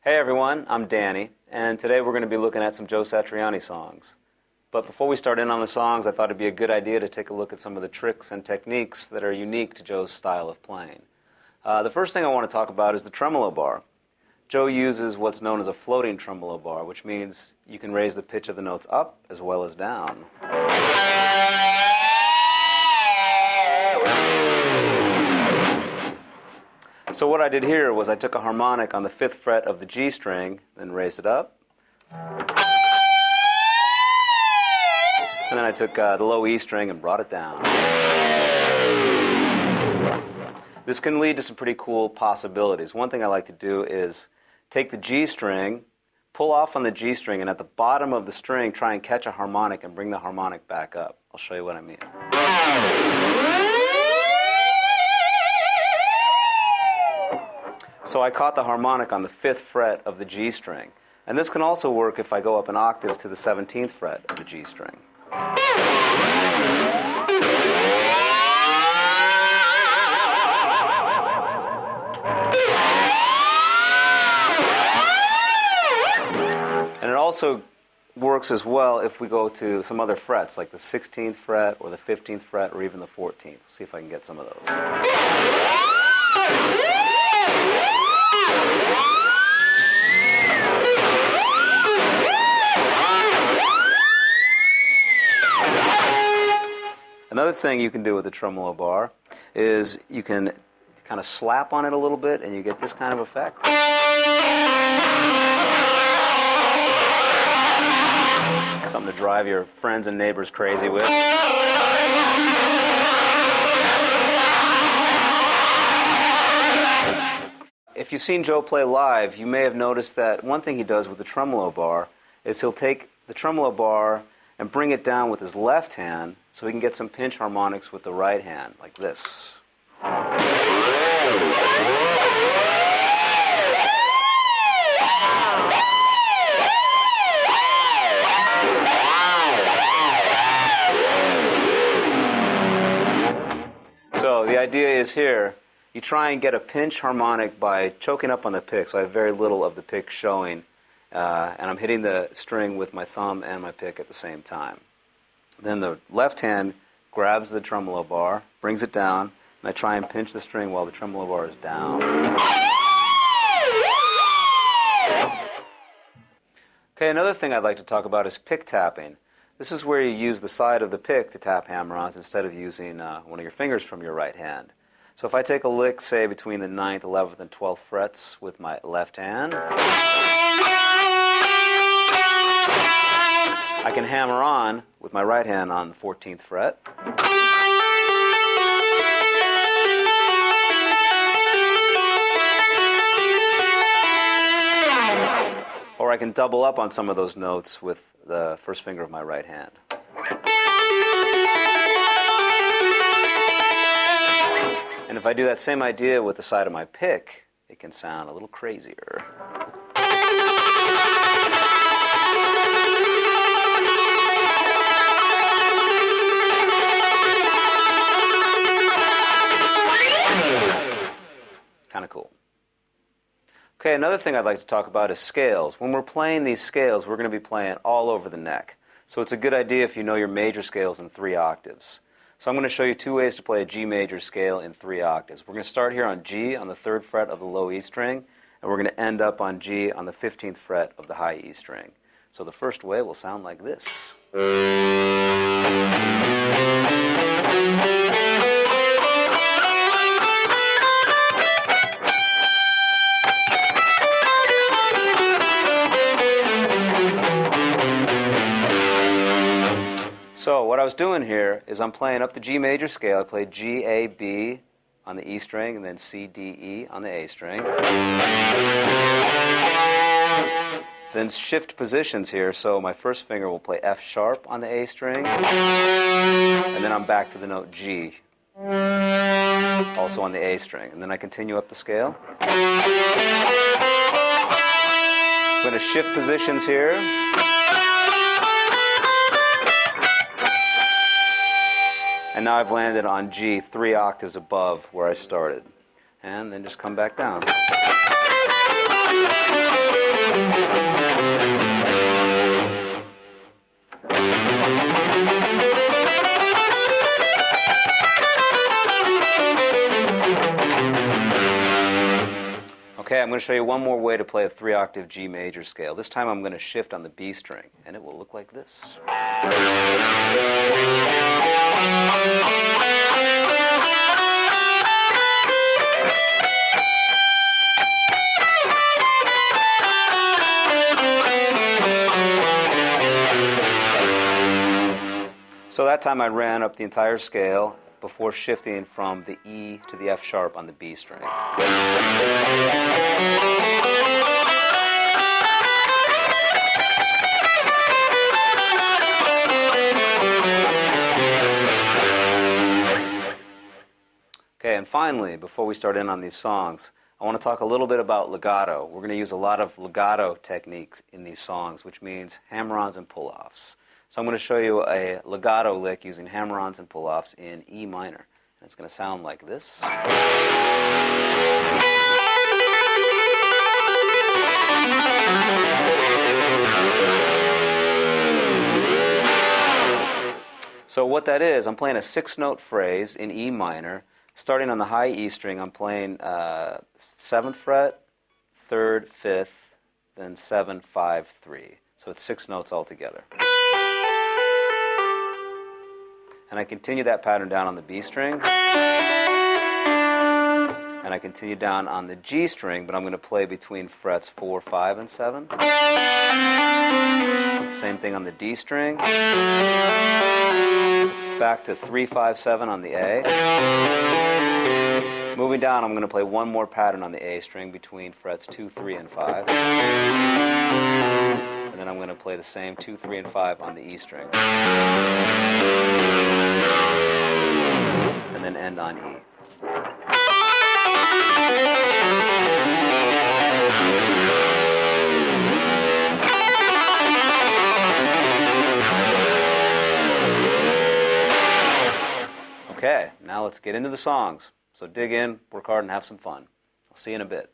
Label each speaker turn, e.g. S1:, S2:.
S1: Hey everyone, I'm Danny, and today we're going to be looking at some Joe Satriani songs. But before we start in on the songs, I thought it'd be a good idea to take a look at some of the tricks and techniques that are unique to Joe's style of playing. The first thing I want to talk about is the tremolo bar. Joe uses what's known as a floating tremolo bar, which means you can raise the pitch of the notes up as well as down. So what I did here was I took a harmonic on the 5th fret of the G string, then raised it up. And then I took the low E string and brought it down. This can lead to some pretty cool possibilities. One thing I like to do is take the G string, pull off on the G string, and at the bottom of the string try and catch a harmonic and bring the harmonic back up. I'll show you what I mean. So I caught the harmonic on the 5th fret of the G string. And this can also work if I go up an octave to the 17th fret of the G string. And it also works as well if we go to some other frets, like the 16th fret or the 15th fret or even the 14th. See if I can get some of those. Another thing you can do with the tremolo bar is you can kind of slap on it a little bit and you get this kind of effect. Something to drive your friends and neighbors crazy with. If you've seen Joe play live, you may have noticed that one thing he does with the tremolo bar is he'll take the tremolo bar and bring it down with his left hand so he can get some pinch harmonics with the right hand, like this. So the idea is here, you try and get a pinch harmonic by choking up on the pick, so I have very little of the pick showing, and I'm hitting the string with my thumb and my pick at the same time. Then the left hand grabs the tremolo bar, brings it down, and I try and pinch the string while the tremolo bar is down. Okay, another thing I'd like to talk about is pick tapping. This is where you use the side of the pick to tap hammer-ons instead of using one of your fingers from your right hand. So if I take a lick, say, between the 9th, 11th, and 12th frets with my left hand, I can hammer on with my right hand on the 14th fret. Or I can double up on some of those notes with the first finger of my right hand. And if I do that same idea with the side of my pick, it can sound a little crazier. Kind of cool. Okay, another thing I'd like to talk about is scales. When we're playing these scales, we're going to be playing all over the neck. So it's a good idea if you know your major scales in 3 octaves. So I'm going to show you 2 ways to play a G major scale in 3 octaves. We're going to start here on G on the 3rd fret of the low E string, and we're going to end up on G on the 15th fret of the high E string. So the first way will sound like this. So what I was doing here is I'm playing up the G major scale. I played G, A, B on the E string, and then C, D, E on the A string. Then shift positions here, so my first finger will play F sharp on the A string, and then I'm back to the note G, also on the A string. And then I continue up the scale. I'm going to shift positions here. And now I've landed on G 3 octaves above where I started. And then just come back down. Okay, I'm going to show you one more way to play a 3-octave G major scale. This time I'm going to shift on the B string, and it will look like this. So that time I ran up the entire scale before shifting from the E to the F sharp on the B string. Okay, and finally, before we start in on these songs, I want to talk a little bit about legato. We're going to use a lot of legato techniques in these songs, which means hammer-ons and pull-offs. So I'm going to show you a legato lick using hammer-ons and pull-offs in E minor. And it's going to sound like this. So what that is, I'm playing a 6-note phrase in E minor. Starting on the high E string, I'm playing 7th fret, 3rd, 5th, then 7, 5, 3. So it's 6 notes altogether. And I continue that pattern down on the B string. And I continue down on the G string, but I'm going to play between frets 4, 5, and 7. Same thing on the D string. Back to 3, 5, 7 on the A. Moving down, I'm going to play one more pattern on the A string between frets 2, 3, and 5. And then I'm going to play the same 2, 3, and 5 on the E string. And then end on E. Okay, now let's get into the songs. So dig in, work hard, and have some fun. I'll see you in a bit.